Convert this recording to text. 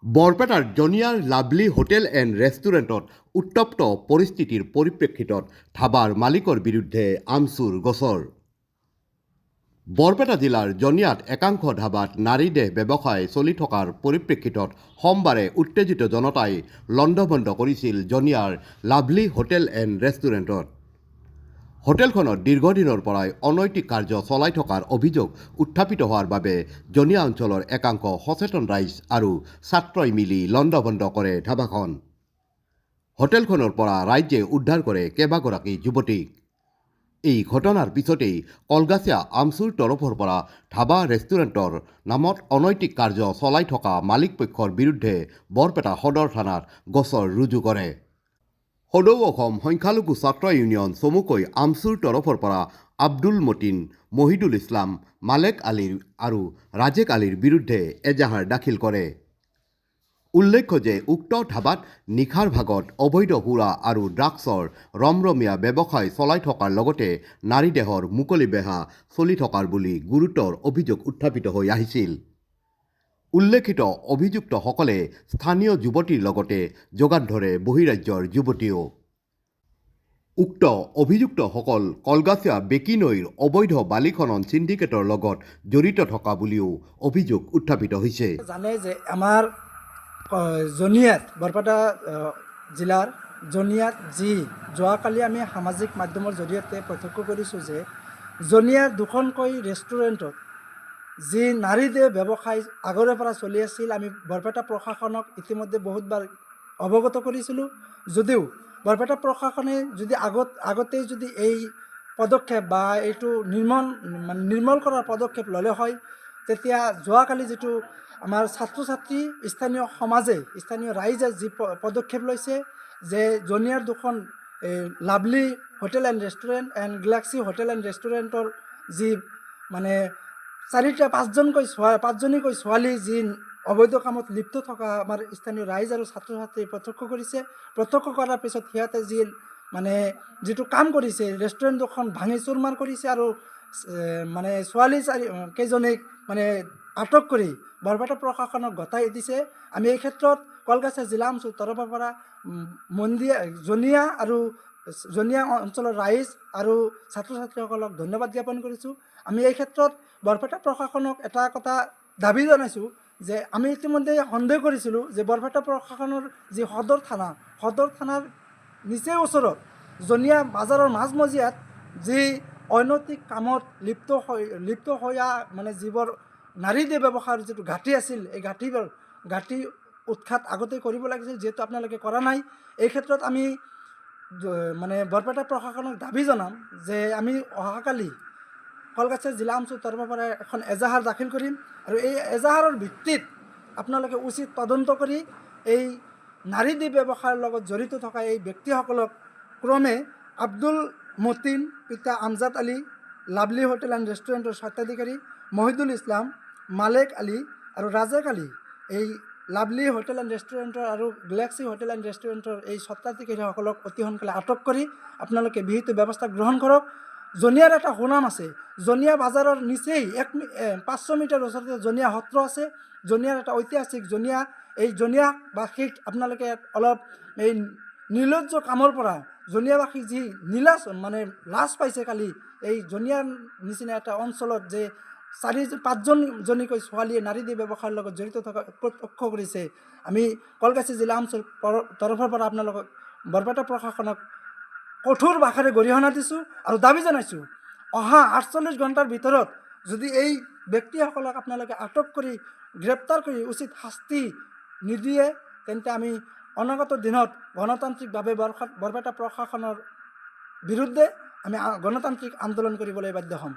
বৰপেটাৰ জনিয়াৰ lovely hotel and ৰেষ্টুৰেণ্টত উত্তপ্ত পৰিস্থিতিৰ পৰিপ্ৰেক্ষিতত ধাবাৰ মালিকৰ বিৰুদ্ধে আমচুৰ গোচৰ। বৰপেটা জিলাৰ জনিয়াত একাংশ ধাবাত নাৰী দেহ ব্যৱসায় চলি থকাৰ পৰিপ্ৰেক্ষিতত সোমবাৰে উত্তেজিত জনতাই লণ্ডভণ্ড কৰিছিল জনিয়াৰ লাভলি হোটেল এণ্ড ৰেষ্টুৰেণ্টত। হোটেলখনত দীৰ্ঘদিনৰ পৰাই অনৈতিক কাৰ্য চলাই থকাৰ অভিযোগ উত্থাপিত হোৱাৰ বাবে জনিয়া অঞ্চলৰ একাংশ সচেতন ৰাইজ আৰু ছাত্ৰই মিলি লণ্ডভণ্ড কৰে ধাবাখন। হোটেলখনৰ পৰা ৰাইজে উদ্ধাৰ কৰে কেইবাগৰাকী যুৱতীক। এই ঘটনাৰ পিছতেই কলগাছিয়া আমচুৰ তৰফৰ পৰা ধাবা ৰেষ্টুৰেণ্টৰ নামত অনৈতিক কাৰ্য চলাই থকা মালিকপক্ষৰ বিৰুদ্ধে বৰপেটা সদৰ থানাত গোচৰ ৰুজু কৰে। সদৌ অসম সংখ্যালঘু ছাত্ৰ ইউনিয়ন চমুকৈ আমচুৰ তৰফৰ পৰা আব্দুল মতিন, মহিদুল ইছলাম, মালেক আলীৰ আৰু ৰাজেক আলীৰ বিৰুদ্ধে এজাহাৰ দাখিল কৰে। উল্লেখ্য যে উক্ত ধাবাত নিশাৰ ভাগত অবৈধ সুৰা আৰু ড্ৰাগছৰ ৰমৰমীয়া ব্যৱসায় চলাই থকাৰ লগতে নাৰী দেহৰ মুকলি বেহা চলি থকাৰ বুলি গুৰুতৰ অভিযোগ উত্থাপিত হৈ আহিছিল। উল্লেখিত অভিযুক্তসকলে স্থানীয় যুৱতীৰ লগতে যোগান ধৰে বহিৰাজ্যৰ যুৱতীও। উক্ত অভিযুক্তসকল কলগাছিয়া বেকী নৈৰ অবৈধ বালি খনন সিন্ডিকেটৰ লগত জড়িত থকা বুলিও অভিযোগ উত্থাপিত হৈছে। জানে যে আমাৰ জনিয়াত বৰপেটা জিলাৰ জনিয়াত যি যোৱাকালি আমি সামাজিক মাধ্যমৰ জৰিয়তে প্ৰত্যক্ষ কৰিছোঁ যে জনিয়াৰ দুখনকৈ ৰেষ্টুৰেণ্টত যি নাৰী দেহ ব্যৱসায় আগৰে পৰা চলি আছিল, আমি বৰপেটা প্ৰশাসনক ইতিমধ্যে বহুতবাৰ অৱগত কৰিছিলোঁ। যদিও বৰপেটা প্ৰশাসনে যদি আগতেই যদি এই পদক্ষেপ বা এইটো নিৰ্মল কৰাৰ পদক্ষেপ ল'লে হয়, তেতিয়া যোৱাকালি যিটো আমাৰ ছাত্ৰ ছাত্ৰী স্থানীয় সমাজে স্থানীয় ৰাইজে যি পদক্ষেপ লৈছে যে জনিয়াৰ দুখন lovely hotel and restaurant and Galaxy hotel and ৰেষ্টুৰেণ্টৰ যি মানে পাঁচজনীকৈ ছোৱালী যি অবৈধ কামত লিপ্ত থকা আমাৰ স্থানীয় ৰাইজ আৰু ছাত্ৰ ছাত্ৰী প্ৰত্যক্ষ কৰিছে। প্ৰত্যক্ষ কৰাৰ পিছত সিহঁতে যি যিটো কাম কৰিছে, ৰেষ্টুৰেণ্ট দুখন ভাঙি চুৰমাৰ কৰিছে আৰু ছোৱালী কেইজনীক আটক কৰি বৰপেটা প্ৰশাসনক গতাই দিছে। আমি এই ক্ষেত্ৰত কলগাছিয়া জিলা আমচুৰ তৰফৰ পৰা জনিয়া অঞ্চলৰ ৰাইজ আৰু ছাত্ৰ ছাত্ৰীসকলক ধন্যবাদ জ্ঞাপন কৰিছোঁ। আমি এই ক্ষেত্ৰত বৰপেটা প্ৰশাসনক এটা কথা দাবী জনাইছোঁ যে আমি ইতিমধ্যে সন্দেহ কৰিছিলোঁ যে বৰপেটা প্ৰশাসনৰ যি সদৰ থানাৰ নিচেই ওচৰত জনিয়া বাজাৰৰ মাজমজিয়াত যি অনৈতিক কামত লিপ্ত হোৱা যিবোৰ নাৰী দেহ ব্যৱসায়ৰ যিটো ঘাটি আছিল, এই ঘাটি উৎখাত আগতেই কৰিব লাগিছিল, যিহেতু আপোনালোকে কৰা নাই। এই ক্ষেত্ৰত আমি বৰপেটা প্ৰশাসনক দাবী জনাম যে আমি অহাকালি কলগাছিয়া জিলা আমচুৰ তৰফৰ পৰা এখন এজাহাৰ দাখিল কৰিম আৰু এই এজাহাৰৰ ভিত্তিত আপোনালোকে উচিত তদন্ত কৰি এই নাৰী দেহ ব্যৱসায়ৰ লগত জড়িত থকা এই ব্যক্তিসকলক ক্ৰমে আব্দুল মতিন পিতা Amjad Ali, lovely hotel and ৰেষ্টুৰেণ্টৰ স্বত্বাধিকাৰী মহিদুল ইছলাম, মালেক আলী আৰু ৰাজেক আলী, এই লাভলি হোটেল এণ্ড ৰেষ্টুৰেণ্টৰ আৰু গেলাক্সি হোটেল এণ্ড ৰেষ্টুৰেণ্টৰ এই স্বত্বাধিকাৰীসকলক অতি সোনকালে আটক কৰি আপোনালোকে বিহিত ব্যৱস্থা গ্ৰহণ কৰক। জনিয়াৰ এটা সুনাম আছে, জনিয়া বাজাৰৰ নিচেই 500 মিটাৰ ওচৰতে জনিয়া সত্ৰ আছে। জনিয়াৰ এটা ঐতিহাসিক জনিয়াবাসীক আপোনালোকে অলপ এই নিৰ্লজ্জ কামৰ পৰা জনিয়াবাসী যি লাজ পাইছে কালি এই জনিয়াৰ নিচিনা এটা অঞ্চলত যে 4-5জনীকৈ ছোৱালীয়ে নাৰী দেহ ব্যৱসায়ৰ লগত জড়িত থকা প্ৰত্যক্ষ কৰিছে। আমি কলগাছিয়া জিলা আমচুৰ তৰফৰ পৰা আপোনালোকক বৰপেটা প্ৰশাসনক কঠোৰ ভাষাৰে গৰিহণা দিছোঁ আৰু দাবী জনাইছোঁ অহা 48 ঘণ্টাৰ ভিতৰত যদি এই ব্যক্তিসকলক আপোনালোকে আটক কৰি গ্ৰেপ্তাৰ কৰি উচিত শাস্তি নিদিয়ে, তেন্তে আমি অনাগত দিনত গণতান্ত্ৰিকভাৱে বৰপেটা প্ৰশাসনৰ বিৰুদ্ধে আমি গণতান্ত্ৰিক আন্দোলন কৰিবলৈ বাধ্য হ'ম।